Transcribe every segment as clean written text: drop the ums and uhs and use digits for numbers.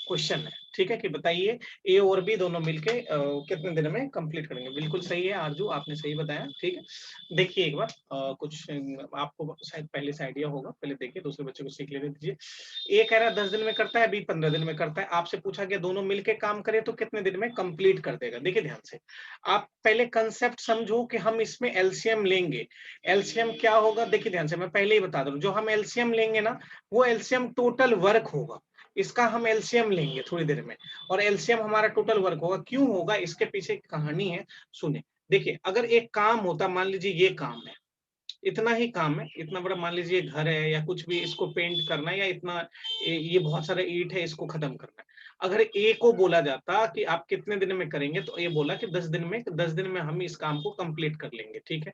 Question है, ठीक है, कि बताइए ए और बी दोनों मिलके कितने दिन में कंप्लीट करेंगे। बिल्कुल सही है आरजू, आपने सही बताया, ठीक है। देखिए एक बार कुछ आपको शायद पहले से आइडिया होगा, पहले देखिए, दूसरे बच्चे को सीख लेने दीजिए। ए कह रहा है 10 दिन में करता है, बी 15 दिन में करता है। आपसे पूछा गया दोनों मिलके काम करें तो कितने दिन में कंप्लीट कर देगा। देखिए ध्यान से, आप पहले कंसेप्ट समझो कि हम इसमें एलसीएम लेंगे। एलसीएम क्या होगा, देखिए ध्यान से, मैं पहले ही बता दूं, जो हम एलसीएम लेंगे ना, वो एलसीएम टोटल वर्क होगा। इसका हम एलसीएम लेंगे थोड़ी देर में, और एलसीएम हमारा टोटल वर्क होगा। क्यों होगा, इसके पीछे एक कहानी है, सुने। देखिए अगर एक काम होता, मान लीजिए ये काम है, इतना ही काम है, इतना बड़ा मान लीजिए घर है या कुछ भी, इसको पेंट करना है, या इतना ये बहुत सारा ईंट है, इसको खत्म करना है। अगर ए को बोला जाता कि आप कितने दिन में करेंगे, तो ये बोला कि 10 दिन में हम इस काम को कंप्लीट कर लेंगे, ठीक है।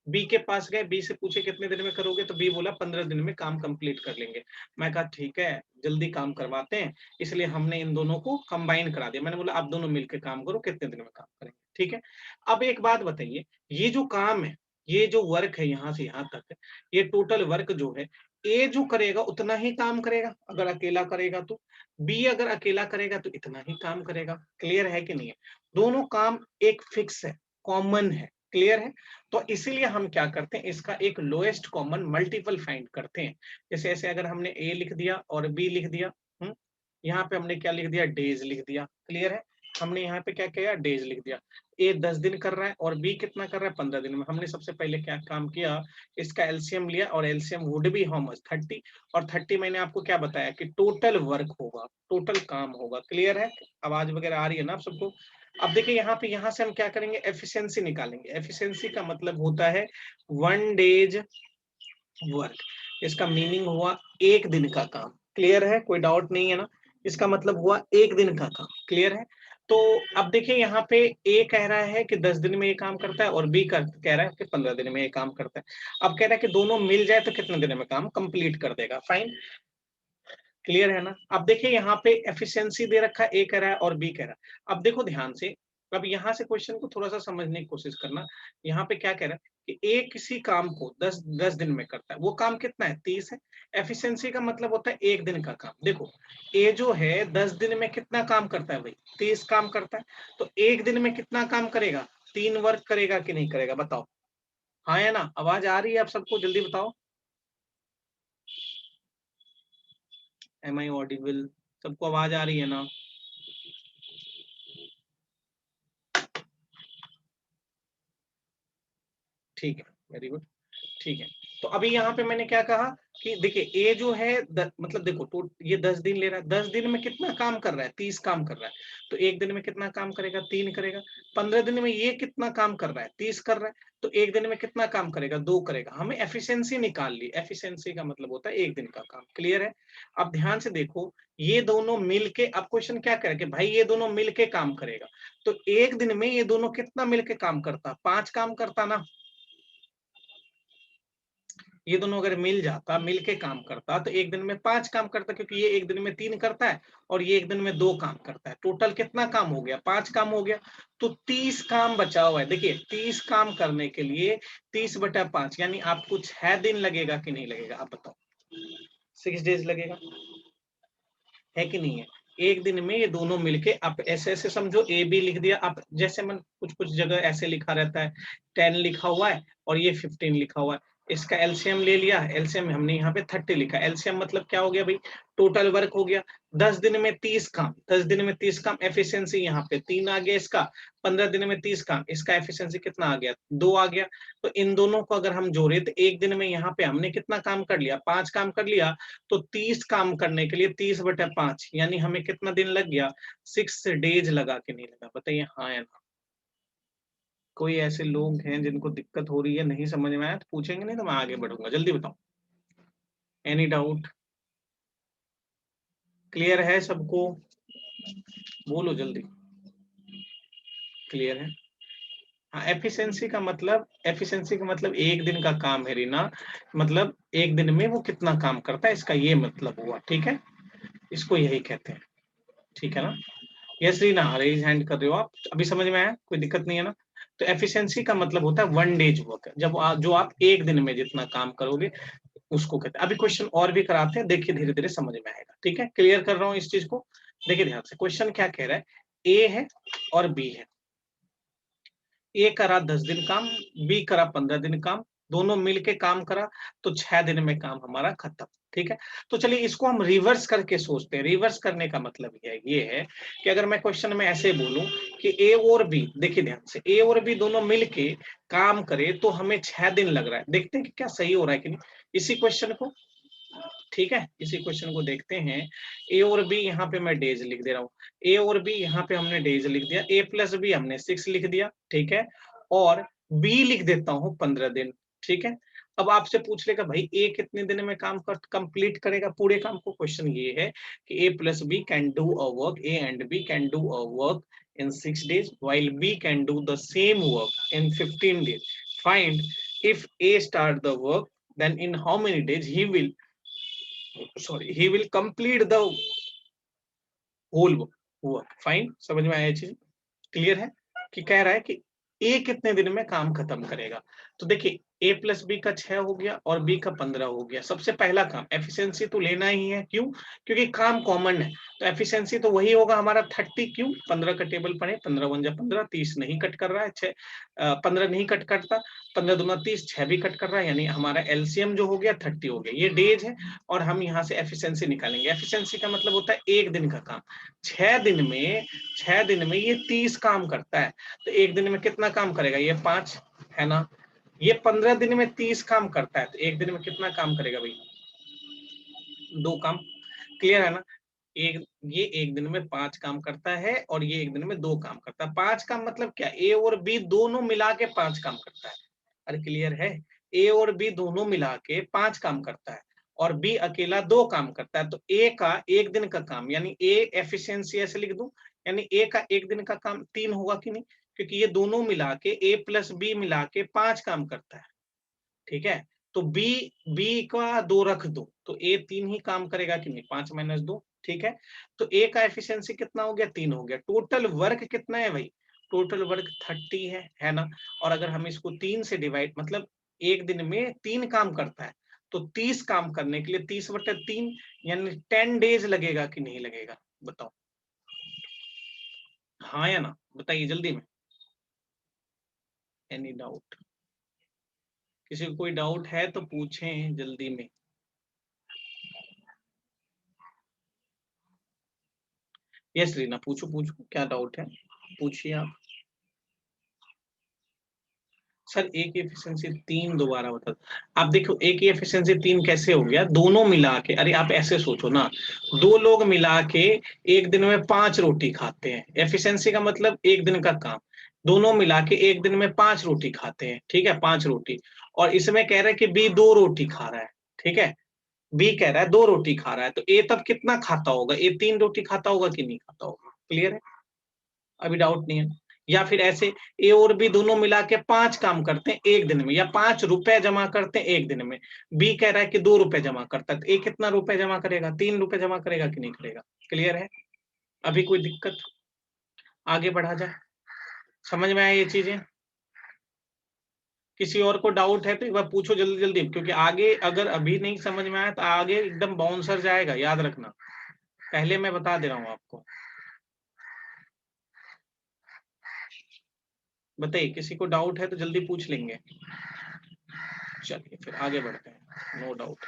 बी के पास गए, बी से पूछे कितने दिन में करोगे, तो बी बोला 15 दिन में काम कंप्लीट कर लेंगे। मैं कहा ठीक है, जल्दी काम करवाते हैं, इसलिए हमने इन दोनों को कंबाइन करा दिया। मैंने बोला आप दोनों मिलकर काम करो, कितने दिन में काम करेंगे, ठीक है। अब एक बात बताइए, ये जो काम है, ये जो वर्क है यहाँ से यहाँ तक, ये टोटल वर्क जो है, ए जो करेगा उतना ही काम करेगा अगर अकेला करेगा तो, बी अगर अकेला करेगा तो इतना ही काम करेगा। क्लियर है कि नहीं है? दोनों काम एक फिक्स है, कॉमन है, क्लियर है। तो इसीलिए हम क्या करते हैं, इसका एक लोएस्ट कॉमन मल्टीपल फाइंड करते हैं। जैसे ऐसे अगर हमने ए लिख दिया और बी लिख दिया, यहाँ पे हमने क्या लिख दिया, डेज लिख दिया, क्लियर है। हमने यहाँ पे क्या किया, डेज लिख दिया। ए 10 दिन कर रहा है और बी कितना कर रहा है, 15 दिन में। हमने सबसे पहले क्या काम किया, इसका एलसीएम लिया, और LCM would be how much, 30। और 30 मैंने आपको क्या बताया कि टोटल वर्क होगा, टोटल काम होगा। क्लियर है, आवाज वगैरह आ रही है ना आप सबको। अब देखिए यहाँ पे, यहाँ से हम क्या करेंगे, एफिशिएंसी निकालेंगे। एफिशिएंसी का मतलब होता है 1 डेज वर्क। इसका मीनिंग हुआ एक दिन का काम। क्लियर है, कोई डाउट नहीं है ना। इसका मतलब हुआ एक दिन का काम। क्लियर है। तो अब देखिए यहाँ पे ए कह रहा है कि 10 दिन में ये काम करता है, और बी कह रहा है कि 15 दिन में ये काम करता है। अब कह रहा है कि दोनों मिल जाए तो कितने दिन में काम कंप्लीट कर देगा। फाइन, क्लियर है ना। अब देखिए यहाँ पे एफिशिएंसी दे रखा है, ए कह रहा है और बी कह रहा है। अब देखो ध्यान से, अब यहाँ से क्वेश्चन को थोड़ा सा समझने की कोशिश करना। यहाँ पे क्या कह रहा है कि ए किसी काम को 10 दिन में करता है, वो काम कितना है, 30 है। एफिशिएंसी का मतलब होता है एक दिन का काम। देखो ए जो है 10 दिन में कितना काम करता है भाई, 30 काम करता है। तो एक दिन में कितना काम करेगा, 3 वर्क करेगा कि नहीं करेगा, बताओ। हाँ या ना, आवाज आ रही है आप सबको, जल्दी बताओ। एम आई ऑडिबल, सबको आवाज आ रही है ना। ठीक है, वेरी गुड, ठीक है। तो अभी यहाँ पे मैंने क्या कहा कि देखिए ए जो है मतलब देखो तो ये 10 दिन ले रहा है, 10 दिन में कितना काम कर रहा है, 30 काम कर रहा है। तो एक दिन में कितना काम करेगा, 3 करेगा। 15 दिन में ये कितना काम कर रहा है, 30 कर रहा है। तो एक दिन में कितना काम करेगा, 2 करेगा। हमें एफिशिएंसी निकाल ली। एफिशिएंसी का मतलब होता है एक दिन का काम। क्लियर है। अब ध्यान से देखो, ये दोनों मिलके, अब क्वेश्चन क्या करे कि भाई ये दोनों मिलके काम करेगा। तो एक दिन में ये दोनों कितना मिलके काम करता, 5 काम करता ना। ये दोनों अगर मिल जाता, मिलके काम करता, तो एक दिन में 5 काम करता, क्योंकि ये एक दिन में 3 करता है और ये एक दिन में 2 काम करता है। टोटल कितना काम हो गया, 5 काम हो गया। तो 30 काम बचा हुआ है। देखिए 30 काम करने के लिए 30/5 यानी आपको 6 दिन लगेगा कि नहीं लगेगा, आप बताओ। 6 डेज लगेगा, है कि नहीं है। एक दिन में ये दोनों मिलके, आप ऐसे ऐसे समझो, ए बी लिख दिया। आप जैसे मन कुछ कुछ जगह ऐसे लिखा रहता है, 10 लिखा हुआ है और ये 15 लिखा हुआ है। इसका एलसीएम ले लिया, एलसीएम हमने यहाँ पे 30 लिखा। एलसीएम मतलब क्या हो गया भाई, टोटल वर्क हो गया। 10 दिन में 30 काम, 10 दिन में 30 काम। एफिशिएंसी यहाँ पे 3 आ गया इसका। 15 दिन में 30 काम, इसका एफिशिएंसी कितना आ गया, 2 आ गया। तो इन दोनों को अगर हम जोड़े तो एक दिन में यहाँ पे हमने कितना काम कर लिया, 5 काम कर लिया। तो 30 काम करने के लिए 30/5 यानी हमें कितना दिन लग गया, 6 डेज लगा कि नहीं लगा, बताइए हाँ या ना। कोई ऐसे लोग हैं जिनको दिक्कत हो रही है, नहीं समझ में आया तो पूछेंगे, नहीं तो मैं आगे बढ़ूंगा। जल्दी बताओ, एनी डाउट। क्लियर है सबको, बोलो जल्दी। क्लियर है। हाँ, एफिशिएंसी का मतलब एक दिन का काम है रीना, मतलब एक दिन में वो कितना काम करता है, इसका ये मतलब हुआ। ठीक है, इसको यही कहते हैं। ठीक है ना। यस रीना, रेज हैंड कर रहे हो आप, अभी समझ में आया, कोई दिक्कत नहीं है ना। तो एफिशिएंसी का मतलब होता है 1 डेज वर्क, जब जो आप एक दिन में जितना काम करोगे उसको कहते हैं। अभी क्वेश्चन और भी कराते हैं, देखिए धीरे धीरे समझ में आएगा। ठीक है, क्लियर कर रहा हूँ इस चीज को। देखिए ध्यान से, क्वेश्चन क्या कह रहा है, ए है और बी है। ए करा 10 दिन काम, बी करा 15 दिन काम, दोनों मिलके काम करा तो 6 दिन में काम हमारा खत्म। ठीक है, तो चलिए इसको हम रिवर्स करके सोचते हैं। रिवर्स करने का मतलब ये है कि अगर मैं क्वेश्चन में ऐसे बोलूं कि ए और बी, देखिए ध्यान से, ए और बी दोनों मिलके काम करे तो हमें 6 दिन लग रहा है। देखते हैं कि क्या सही हो रहा है कि नहीं इसी क्वेश्चन को। ठीक है, इसी क्वेश्चन को देखते हैं। ए और बी, यहाँ पे मैं डेज लिख दे रहा हूँ। ए और बी यहाँ पे हमने डेज लिख दिया, ए प्लस बी हमने 6 लिख दिया। ठीक है, और बी लिख देता हूँ 15 दिन। ठीक है, अब आपसे पूछ लेगा भाई ए कितने दिन में काम कंप्लीट करेगा पूरे काम को। क्वेश्चन ये है कि A plus B can do a work, A and B can do a work in 6 days while B can do the same work in 15 days. Find if A start the work, then in how many days he will complete the whole work. Fine, समझ में आया चीज, clear है कि कह रहा है कि ए कितने दिन में काम खत्म करेगा। तो देखिए ए प्लस बी का 6 हो गया और बी का 15 हो गया। सबसे पहला काम एफिशिएंसी तो लेना ही है, क्यों, क्योंकि काम कॉमन है, तो एफिशिएंसी तो वही होगा हमारा 30। क्यों, 15 का टेबल पढ़े, 15 वन जा 15, 30 नहीं कट कर रहा है, 15 नहीं कट करता, 15 दूना 30, 6 भी कट कर रहा है, यानी हमारा एलसीएम जो हो गया 30 हो गया। ये डेज है और हम यहाँ से एफिशिएंसी निकालेंगे। एफिशिएंसी का मतलब होता है एक दिन का काम। 6 दिन में ये 30 काम करता है, तो एक दिन में कितना काम करेगा, ये 5 है ना। ये 15 दिन में 30 काम करता है, तो एक दिन में कितना काम करेगा भाई, 2 काम। क्लियर है ना। एक ये एक दिन में 5 काम करता है और ये एक दिन में 2 काम करता है। 5 काम मतलब क्या, ए और बी दोनों मिला के 5 काम करता है। अरे क्लियर है, ए और बी दोनों मिला के 5 काम करता है और बी अकेला 2 काम करता है। तो ए का एक दिन का काम, यानी ए एफिशिएंसी ऐसे लिख दूं, यानी ए का एक दिन का काम 3 होगा कि नहीं, क्योंकि ये दोनों मिला के ए प्लस बी मिला के 5 काम करता है। ठीक है, तो बी बी का 2 रख दो तो ए 3 ही काम करेगा कि नहीं, 5 माइनस 2। ठीक है, तो ए का एफिशिएंसी कितना हो गया, 3 हो गया। टोटल वर्क कितना है भाई, टोटल वर्क 30 है ना। और अगर हम इसको 3 से डिवाइड, मतलब एक दिन में 3 काम करता है, तो 30 काम करने के लिए 30/3 यानी 10 डेज लगेगा कि नहीं लगेगा, बताओ हाँ या ना, बताइए जल्दी में। एनी डाउट, किसी को कोई डाउट है तो पूछें जल्दी में। यस रीना, पूछो पूछो, क्या डाउट है, पूछिए आप। सर ए की एफिशिएंसी 3 दोबारा बता। आप देखो ए की एफिशिएंसी 3 कैसे हो गया, दोनों मिला के, अरे आप ऐसे सोचो ना, 2 लोग मिला के एक दिन में 5 रोटी खाते हैं, एफिशिएंसी का मतलब एक दिन का काम, दोनों मिला के एक दिन में 5 रोटी खाते हैं। ठीक है, 5 रोटी, और इसमें कह रहा है कि बी 2 रोटी खा रहा है। ठीक है, बी कह रहा है 2 रोटी खा रहा है, तो ए तब कितना खाता होगा, ए 3 रोटी खाता होगा कि नहीं खाता होगा, क्लियर है, अभी डाउट नहीं है। या फिर ऐसे ए और बी दोनों मिला के 5 काम करते हैं एक दिन में, या 5 रुपए जमा करते हैं एक दिन में। बी कह रहा है कि 2 रुपए जमा करता है, तो ए कितना रुपए जमा करेगा, 3 रुपए जमा करेगा कि नहीं करेगा, क्लियर है, अभी कोई दिक्कत, आगे बढ़ा जाए, समझ में आया ये चीजें। किसी और को डाउट है तो एक बार पूछो जल्दी जल्दी, क्योंकि आगे अगर अभी नहीं समझ में आया तो आगे एकदम बाउंसर जाएगा, याद रखना, पहले मैं बता दे रहा हूँ आपको। बताइए, किसी को डाउट है तो जल्दी पूछ लेंगे। चलिए फिर आगे बढ़ते हैं, नो डाउट,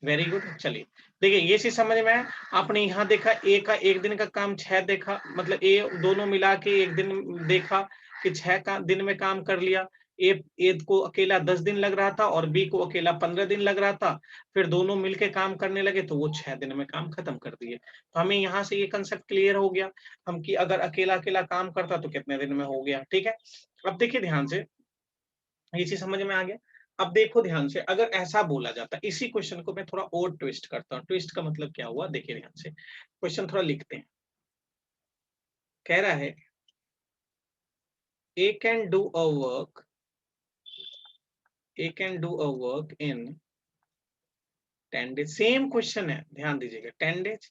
वेरी गुड। चलिए देखिए, ये चीज समझ में आया। आपने यहाँ देखा ए का एक दिन का काम 6 देखा, मतलब ए दोनों मिला के एक दिन देखा कि 6 का दिन में काम कर लिया। ए को अकेला 10 दिन लग रहा था और बी को अकेला 15 दिन लग रहा था, फिर दोनों मिलके काम करने लगे तो वो 6 दिन में काम खत्म कर दिए। तो हमें यहाँ से ये कंसेप्ट क्लियर हो गया हम, कि अगर अकेला अकेला काम करता तो कितने दिन में हो गया। ठीक है, अब देखिए ध्यान से, ये चीज समझ में आ गया। अब देखो ध्यान से, अगर ऐसा बोला जाता, इसी क्वेश्चन को मैं थोड़ा और ट्विस्ट करता हूँ। ट्विस्ट का मतलब क्या हुआ, देखिए ध्यान से, क्वेश्चन थोड़ा लिखते हैं। कह रहा है A can do a work, A can do a work in 10 days, same question है, ध्यान दीजिएगा, 10 days,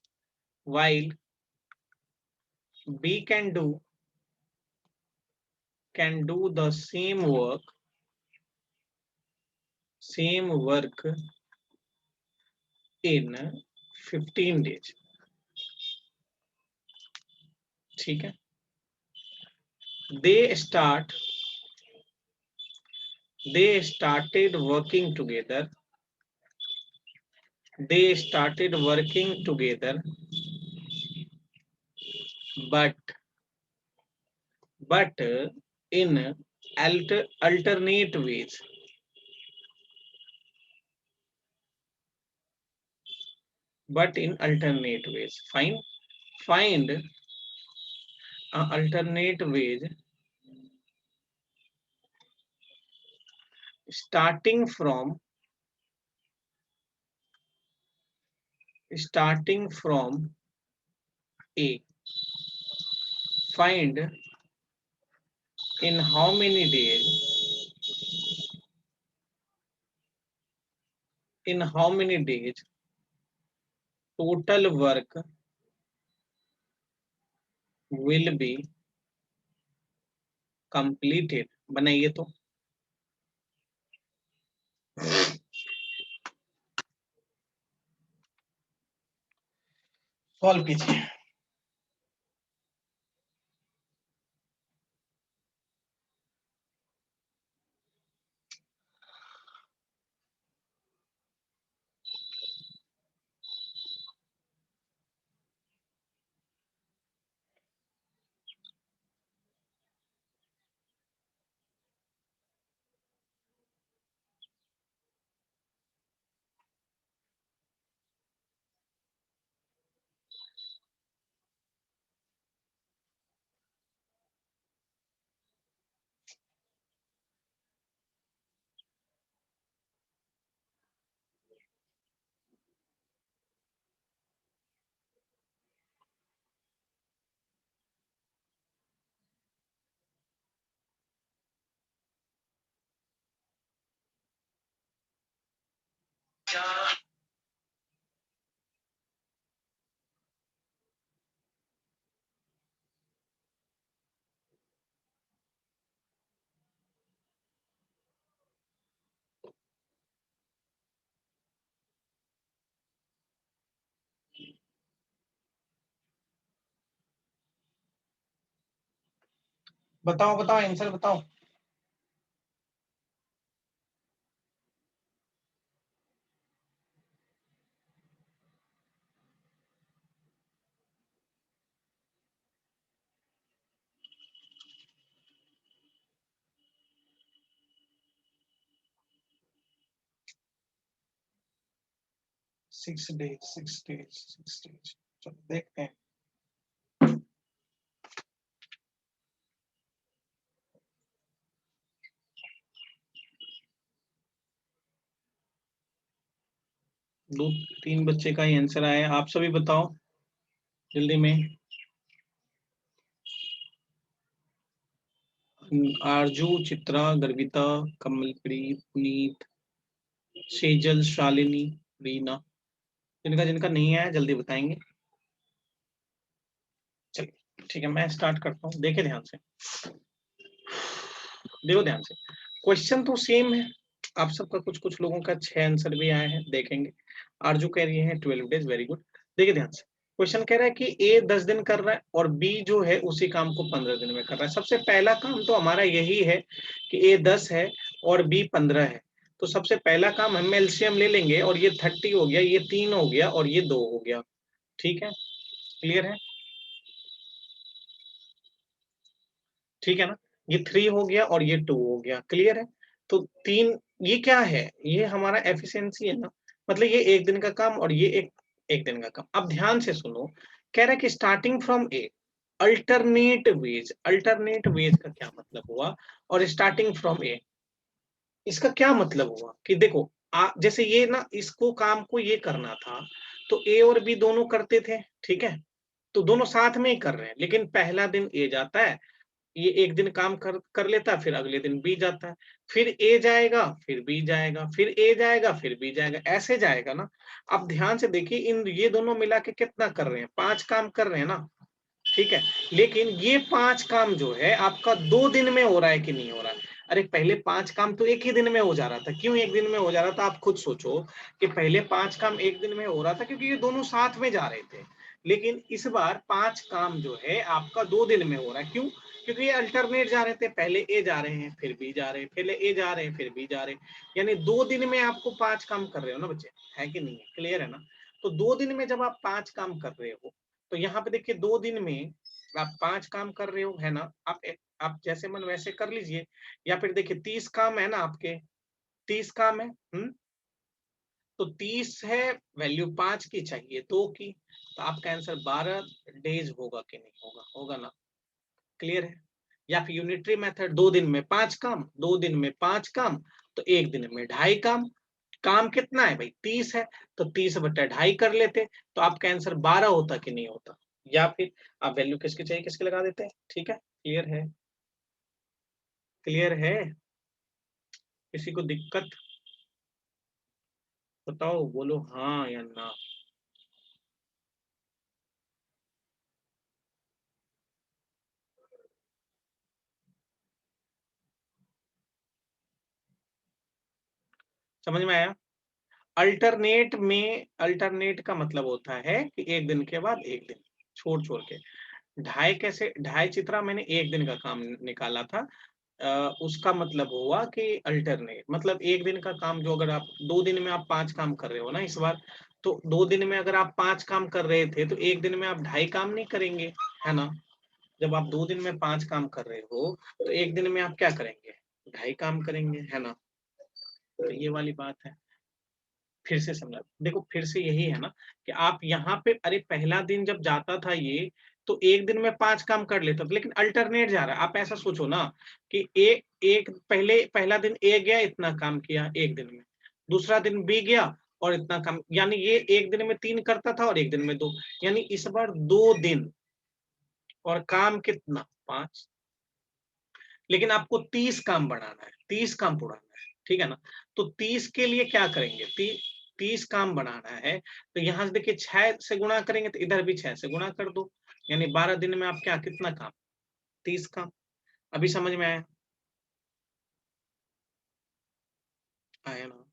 while B can do the same work in 15 days. ठीक है, they started working together, they started working together, but in alternate ways, but in alternate ways. Find alternate ways starting from A. Find in how many days total work will be completed. बनाइए तो solve कीजिए। बताओ बताओ answer बताओ। Six days. चलो देखते हैं। दो तीन बच्चे का ही आंसर आया, आप सभी बताओ जल्दी में। आरजू, चित्रा, गर्विता, कमलप्रीत, पुनीत, सेजल, शालिनी, रीना, जिनका जिनका नहीं आया जल्दी बताएंगे। चलिए ठीक है, मैं स्टार्ट करता हूँ। देखे ध्यान से, देखो ध्यान से, क्वेश्चन तो सेम है। आप सबका कुछ कुछ लोगों का 6 आंसर भी आए हैं, देखेंगे। आरजू कह रही है 12 डेज, वेरी गुड। देखिए ध्यान से, क्वेश्चन कह रहा है कि ए 10 दिन कर रहा है और बी जो है उसी काम को 15 दिन में कर रहा है। सबसे पहला काम तो हमारा यही है कि ए 10 है और बी 15 है, तो सबसे पहला काम हम एलसीएम ले लेंगे और ये 30 हो गया, ये 3 हो गया और ये 2 हो गया। ठीक है, क्लियर है? ठीक है ना, ये 3 हो गया और ये 2 हो गया, क्लियर है? तो 3, ये क्या है, ये हमारा एफिशिएंसी है ना, मतलब ये एक दिन का काम और ये एक दिन का काम। अब ध्यान से सुनो, कह रहा है कि starting from A alternate days का क्या मतलब हुआ, और स्टार्टिंग फ्रॉम ए इसका क्या मतलब हुआ कि देखो, जैसे ये ना, इसको काम को ये करना था तो ए और बी दोनों करते थे, ठीक है, तो दोनों साथ में ही कर रहे हैं, लेकिन पहला दिन ए जाता है, ये एक दिन काम कर कर लेता है, फिर अगले दिन बी जाता है, फिर ए जाएगा, फिर बी जाएगा, फिर ए जाएगा, फिर बी जाएगा, ऐसे जाएगा ना। अब ध्यान से देखिए, इन ये दोनों मिला के कितना कर रहे हैं, 5 काम कर रहे हैं ना, ठीक है। लेकिन ये 5 काम जो है आपका 2 दिन में हो रहा है कि नहीं हो रहा है? अरे पहले 5 काम तो एक ही दिन में हो जा रहा था। क्यों एक दिन में हो जा रहा था? आप खुद सोचो कि पहले 5 काम एक दिन में हो रहा था क्योंकि ये दोनों साथ में जा रहे थे। लेकिन इस बार 5 काम जो है आपका 2 दिन में हो रहा है। क्यों? क्योंकि ये अल्टरनेट जा रहे थे, पहले ए जा रहे हैं, फिर बी जा रहे हैं, पहले ए जा रहे हैं, फिर बी जा रहे हैं। यानी 2 दिन में आपको 5 काम कर रहे हो ना बच्चे, है कि नहीं है? क्लियर है ना? तो 2 दिन में जब आप 5 काम कर रहे हो, तो यहाँ पे देखिए 2 दिन में आप 5 काम कर रहे हो, है ना? आप जैसे मन वैसे कर लीजिए, या फिर देखिए 30 काम है ना आपके, 30 काम है, तो 30 है, वैल्यू 5 की चाहिए 2 की, तो आपका आंसर 12 डेज होगा कि नहीं होगा? होगा ना? क्लियर है? या फिर यूनिटरी मेथड, 2 दिन में 5 काम, 2 दिन में 5 काम, तो 1 दिन में 2.5 काम। काम कितना है भाई? 30 है, तो 30 बटा 2.5 कर लेते, तो आपका आंसर 12 होता कि नहीं होता? या फिर आप वैल्यू किसकी चाहिए किसकी लगा देते हैं। ठीक है, क्लियर है? क्लियर है? किसी को दिक्कत? बताओ, बोलो हाँ या ना। समझ में आया? अल्टरनेट का मतलब होता है कि एक दिन के बाद एक दिन, छोड़ छोड़ के। ढाई कैसे? ढाई चित्रा मैंने एक दिन का काम निकाला था। उसका मतलब हुआ कि अल्टरनेट मतलब एक दिन का काम, जो अगर आप 2 दिन में आप 5 काम कर रहे हो ना इस बार, तो 2 दिन में अगर आप 5 काम कर रहे थे, तो 1 दिन में आप 2.5 काम नहीं करेंगे, है ना? जब आप 2 दिन में 5 काम कर रहे हो, तो 1 दिन में आप क्या करेंगे? 2.5 काम करेंगे, है ना? तो ये वाली बात है। फिर से समझा, देखो फिर से यही है ना कि आप यहाँ पे, अरे पहला दिन जब जाता था ये, तो एक दिन में 5 काम कर लेता था, लेकिन अल्टरनेट जा रहा है। आप ऐसा सोचो ना कि एक एक पहला दिन ए गया, इतना काम किया एक दिन में, दूसरा दिन बी गया और इतना काम, यानी ये एक दिन में 3 करता था और एक दिन में 2, यानी इस बार 2 दिन और काम कितना? 5। लेकिन आपको 30 काम बढ़ाना है, 30 काम बढ़ाना है, ठीक है ना? तो 30 के लिए क्या करेंगे? 30 काम बढ़ाना है, तो यहाँ से देखिए 6 से गुणा करेंगे, तो इधर भी 6 से गुणा कर दो, यानी 12 दिन में आप क्या कितना काम? 30 काम। अभी समझ में आया? आया ना?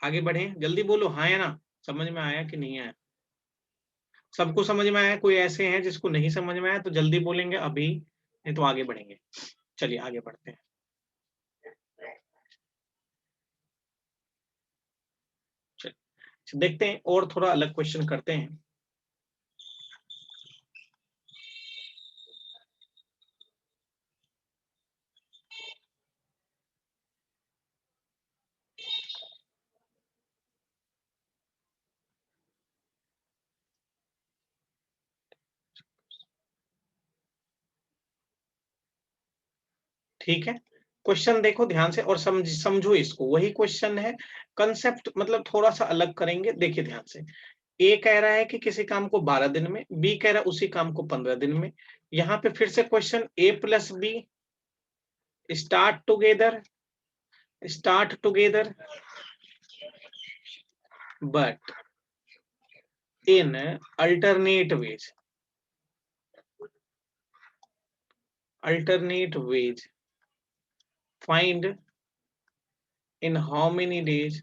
आगे बढ़े, जल्दी बोलो हाँ या ना। समझ में आया कि नहीं आया? सबको समझ में आया? कोई ऐसे हैं जिसको नहीं समझ में आया तो जल्दी बोलेंगे अभी, नहीं तो आगे बढ़ेंगे। चलिए आगे बढ़ते हैं। चलिए देखते हैं और थोड़ा अलग क्वेश्चन करते हैं। ठीक है, क्वेश्चन देखो ध्यान से और समझो इसको। वही क्वेश्चन है, कंसेप्ट मतलब थोड़ा सा अलग करेंगे। देखिए ध्यान से, ए कह रहा है कि किसी काम को 12 दिन में, बी कह रहा है उसी काम को 15 दिन में। यहाँ पे फिर से question, A plus B start together but in alternate days find in how many days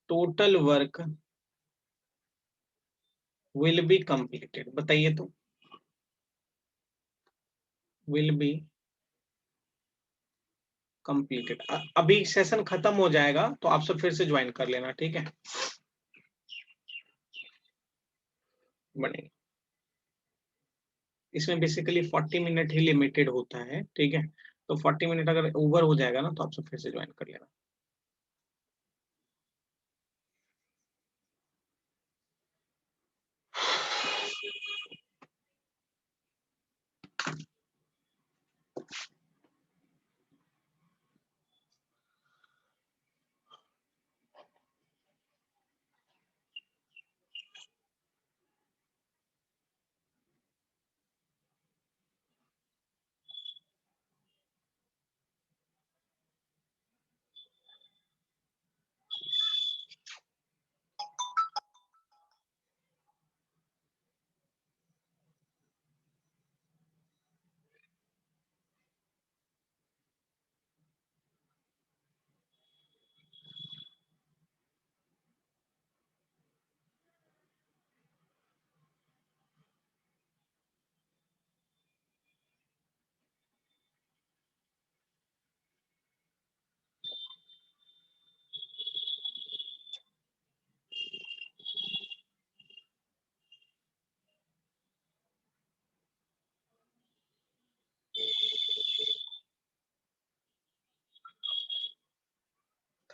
total work will be completed. बताइए तो, विल बी कंप्लीटेड। अभी सेशन खत्म हो जाएगा तो आप सब फिर से ज्वाइन कर लेना, ठीक है? बनेगा। इसमें बेसिकली 40 मिनट ही लिमिटेड होता है, ठीक है? तो 40 मिनट अगर ओवर हो जाएगा ना, तो आप सब फिर से ज्वाइन कर लेना।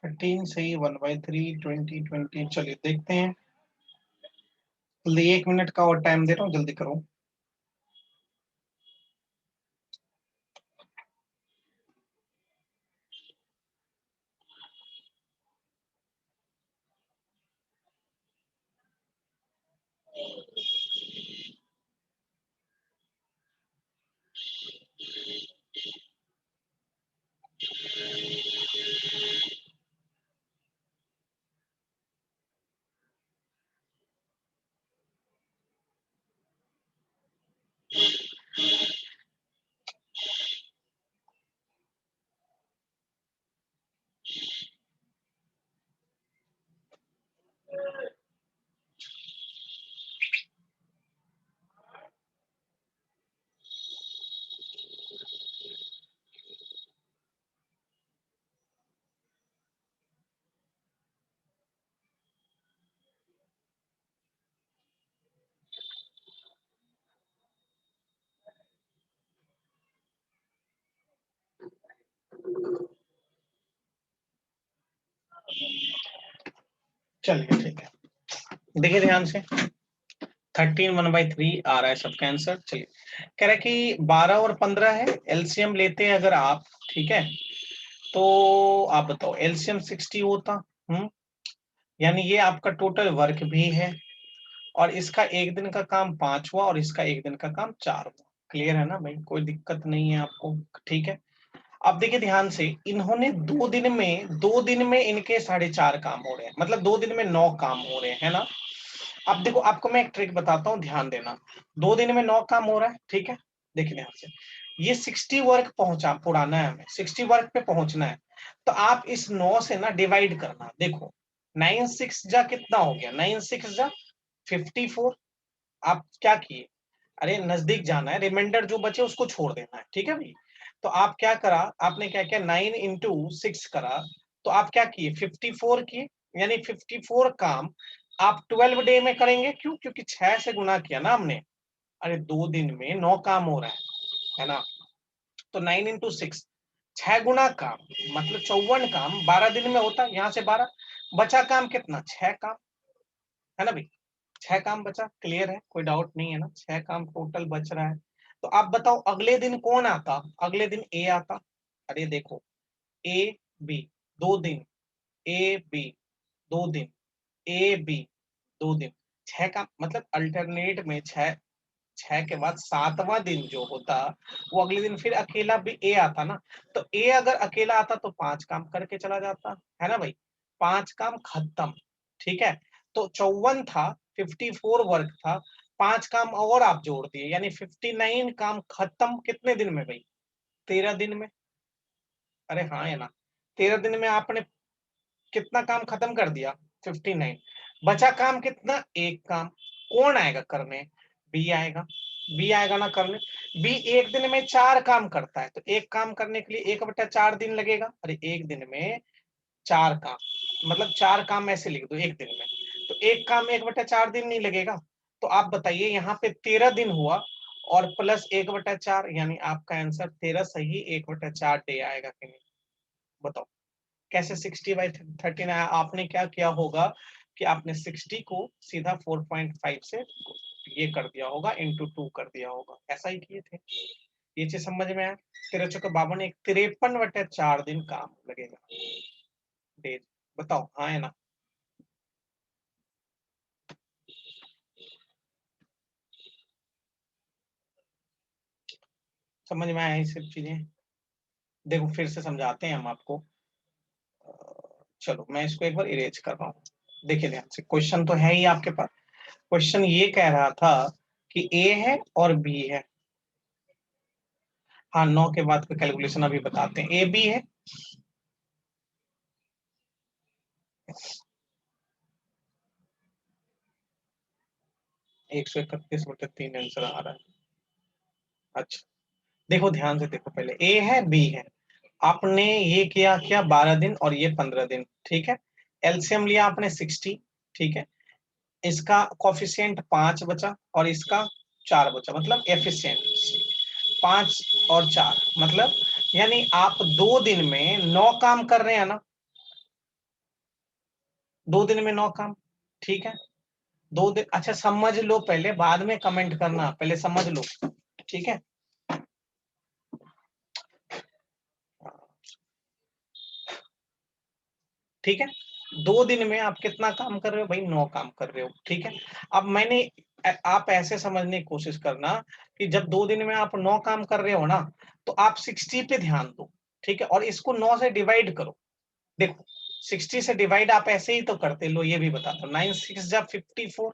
13 सही, 1/3, 20, 20। चलिए देखते हैं, जल्दी 1 मिनट का और टाइम दे रहा हूँ, जल्दी करो। चलिए ठीक है, देखिए ध्यान से, 13 1/3 आ रहा है सबका आंसर। चलिए, कह रहा है कि 12 और 15 है, एलसीएम लेते हैं अगर आप, ठीक है, तो आप बताओ एलसीएम 60 होता। यानी ये आपका टोटल वर्क भी है, और इसका एक दिन का काम 5 हुआ और इसका एक दिन का काम 4 हुआ। क्लियर है ना भाई, कोई दिक्कत नहीं है आपको, ठीक है। अब देखिए ध्यान से, इन्होंने 2 दिन में इनके 4.5 काम हो रहे हैं, मतलब 2 दिन में 9 काम हो रहे हैं ना। अब देखो, आपको मैं एक ट्रिक बताता हूँ, ध्यान देना। 2 दिन में 9 काम हो रहा है, ठीक है। देखिए ध्यान से, ये 60 वर्क पुराना है, हमें 60 वर्क पे पहुंचना है। तो आप इस 9 से ना डिवाइड करना, देखो 9 6 जा कितना हो गया, 9 6 जा 54। आप क्या किए, अरे नजदीक जाना है, रिमाइंडर जो बचे उसको छोड़ देना है, ठीक है भाई। तो आप क्या करा, आपने क्या किया, 9 × 6 करा, तो आप क्या किए, 54 किए। यानी 54 काम आप 12 डे में करेंगे, क्यों, क्योंकि 6 से गुना किया ना हमने। अरे 2 दिन में 9 काम हो रहा है ना। तो 9 × 6, 6 गुना काम, मतलब 54 काम 12 दिन में होता है। यहाँ से 12 बचा काम कितना, 6 काम, है ना भाई। 6 काम बचा, क्लियर है, कोई डाउट नहीं है ना, 6 काम टोटल बच रहा है। तो आप बताओ अगले दिन कौन आता, अगले दिन ए आता। अरे देखो, ए बी 2 दिन, ए बी 2 दिन, ए बी 2 दिन, 6 काम, मतलब अल्टरनेट में 6, 6 के बाद 7वां दिन जो होता, वो अगले दिन फिर अकेला भी ए आता ना। तो ए अगर अकेला आता तो 5 काम करके चला जाता, है ना भाई। 5 काम खत्म, ठीक है। तो 54 था, 54 वर्क था, 5 काम और आप जोड़ दिए, यानी 59 काम खत्म कितने दिन में भाई, 13 दिन में। अरे हाँ है ना, 13 दिन में आपने कितना काम खत्म कर दिया, 59। बचा काम कितना, एक काम। कौन आएगा करने, बी आएगा, बी आएगा ना करने। बी एक दिन में 4 काम करता है, तो एक काम करने के लिए 1/4 दिन लगेगा। अरे एक दिन में 4 काम, मतलब 4 काम ऐसे लिख दो एक दिन में, तो एक काम 1/4 दिन नहीं लगेगा। तो आप बताइए, यहाँ पे 13 दिन हुआ और प्लस 1/4, यानी आपका आंसर 13 सही, 1/4 डे आएगा कि नहीं, बताओ कैसे। 60/13 आया, आपने क्या किया होगा कि आपने 60 को सीधा 4.5 से ये कर दिया होगा, इंटू 2 कर दिया होगा, ऐसा ही किए थे। ये चीज समझ में आया। 13 चौके 52, 53/4 दिन काम लगेगा, डेज। बताओ हाँ है ना। समझ में आया ये सब चीजें। देखो फिर से समझाते हैं हम आपको। चलो मैं इसको एक बार इरेज कर रहा हूँ। देखिए ध्यान से, क्वेश्चन तो है ही आपके पास। क्वेश्चन ये कह रहा था कि ए है और बी है। हाँ, 9 के बाद का कैलकुलेशन अभी बताते हैं। ए बी है, 131/3 आंसर आ रहा है। अच्छा, देखो ध्यान से देखो, पहले ए है बी है, आपने ये किया क्या 12 दिन और ये 15 दिन, ठीक है। एलसीएम लिया आपने 60, ठीक है। इसका कॉफिशिएंट 5 बचा और इसका 4 बचा, मतलब एफिशिएंसी 5 और 4, मतलब यानी आप 2 दिन में 9 काम कर रहे हैं ना। 2 दिन में 9 काम, ठीक है। 2 दिन, अच्छा समझ लो पहले, बाद में कमेंट करना, पहले समझ लो, ठीक है। ठीक है, 2 दिन में आप कितना काम कर रहे हो भाई? 9 काम कर रहे हो, ठीक है। अब मैंने आप ऐसे समझने की कोशिश करना कि जब 2 दिन में आप 9 काम कर रहे हो ना, तो आप 60 पे ध्यान दो, ठीक है, और इसको 9 से डिवाइड करो। देखो 60 से डिवाइड आप ऐसे ही तो करते, लो ये भी बताता हूँ, 9 6 जा 54,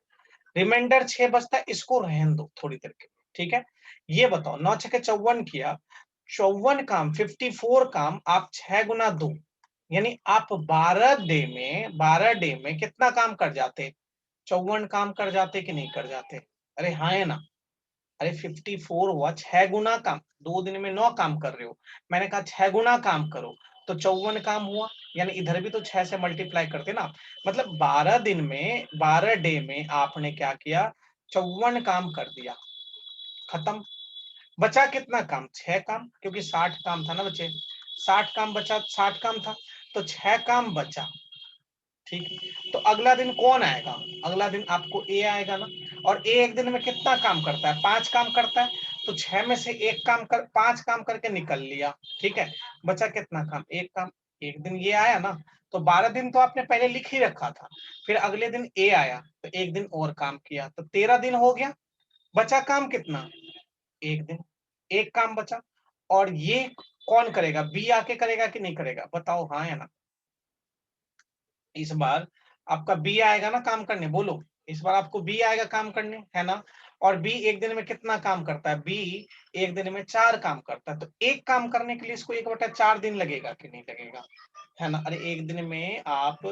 रिमाइंडर 6 बचता है, इसको रहन दो थोड़ी देर के, ठीक है। ये बताओ 9 6 54 किया, 54 काम, 54 काम आप 6 गुना 2, यानी आप 12 डे में कितना काम कर जाते? 54 काम कर जाते कि नहीं कर जाते? अरे हाँ है ना। अरे 54 हुआ 6 गुना काम, 2 दिन में 9 काम कर रहे हो, मैंने कहा 6 गुना काम करो, तो 54 काम हुआ, यानी इधर भी तो 6 से मल्टीप्लाई करते ना। मतलब 12 दिन में, 12 डे में आपने क्या किया? 54 काम कर दिया, खत्म। बचा कितना काम? 6 काम, क्योंकि 60 काम था ना बच्चे, 60 काम बचा, 60 काम था, तो 6 काम बचा, ठीक है। तो अगला दिन कौन आएगा? अगला दिन आपको ए आएगा ना, और ए एक दिन में कितना काम करता है? 5 काम करता है, तो 6 में से 1 काम कर, 5 काम करके निकल लिया, ठीक है। बचा कितना काम? 1 काम, एक दिन ये आया ना, तो 12 दिन तो आपने पहले लिख ही रखा था, फिर अगले दिन ए आया तो 1 दिन और काम किया, तो 13 दिन हो गया। बचा काम कितना? 1 दिन, 1 काम बचा। और ये कौन करेगा? बी आके करेगा कि नहीं करेगा? बताओ हाँ या ना। इस बार आपका बी आएगा ना काम करने, बोलो। इस बार आपको बी आएगा काम करने, है ना। और बी एक दिन में कितना काम करता है? बी एक दिन में 4 काम करता है, तो एक काम करने के लिए इसको 1/4 दिन लगेगा कि नहीं लगेगा? है ना। अरे एक दिन में आप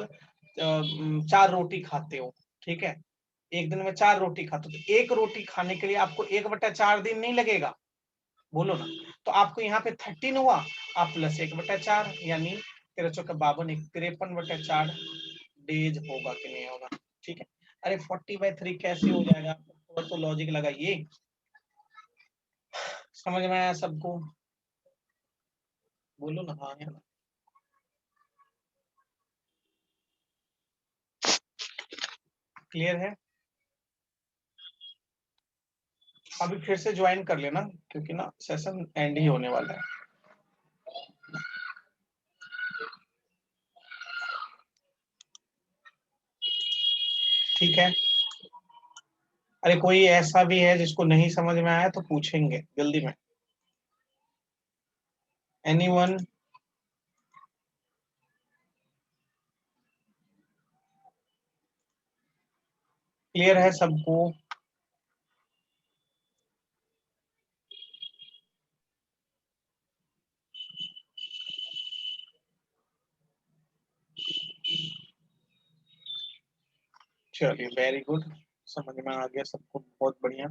4 रोटी खाते हो, ठीक है। एक दिन में 4 रोटी खाते हो, तो एक रोटी खाने के लिए आपको 1/4 दिन नहीं लगेगा? बोलो ना। तो आपको यहाँ पे 13 हुआ, आप प्लस 1/4, यानी 13 चौका 52, 53/4 डेज होगा कि नहीं होगा? ठीक है। अरे 40/3 कैसे हो जाएगा? थोड़ा तो लॉजिक लगाइए, समझ में आया सबको? बोलो ना हाँ है ना। क्लियर है? अभी फिर से ज्वाइन कर लेना, क्योंकि ना सेशन एंड ही होने वाला है। ठीक है। अरे कोई ऐसा भी है जिसको नहीं समझ में आया तो पूछेंगे जल्दी में। एनीवन? क्लियर है सबको? चलिए वेरी गुड, समझ में आ गया सबको, बहुत बढ़िया।